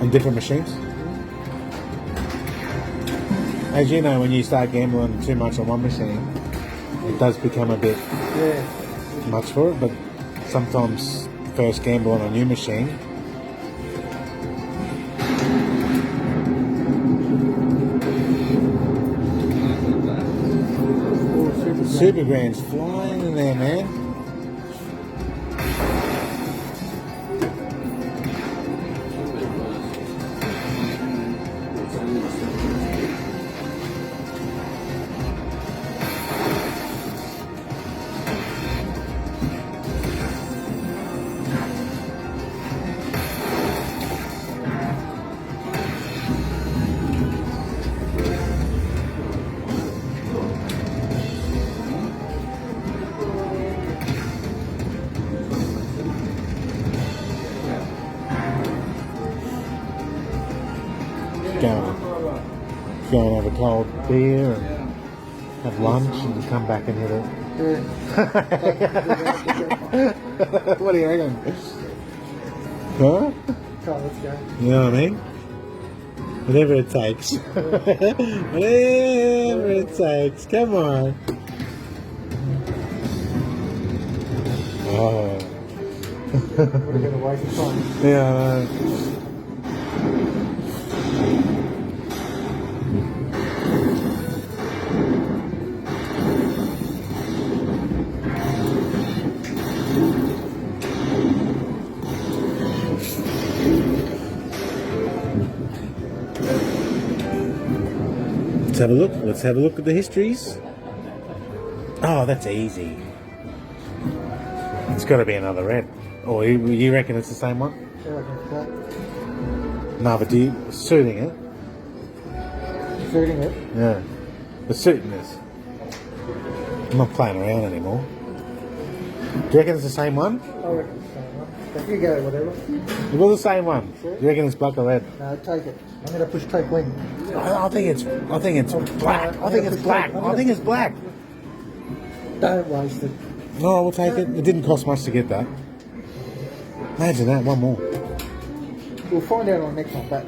on different machines. As you know, when you start gambling too much on one machine, it does become a bit much for it. But sometimes first gamble on a new machine. Super Grand's flying in there, man. Go and have a cold beer and have lunch and come back and hit it. What do you reckon? Huh? Let's go. You know what I mean? Whatever it takes. Whatever it takes. Come on. Oh. We're going to waste the time. Yeah. Let's have a look. Let's have a look at the histories. Oh, that's easy. It's got to be another red. Or you reckon it's the same one? Yeah, I think so. No, but suiting it? Suiting it? Yeah. The suiting this. I'm not playing around anymore. Do you reckon it's the same one? I reckon it's the same one. But you go, whatever. It was the same one. Sure. Do you reckon it's black or red? No, take it. I'm going to push take wing. I think it's black. I think it's black. I think it's black. Don't waste it. No, we'll take it. It didn't cost much to get that. Imagine that, one more. We'll find out on next one back.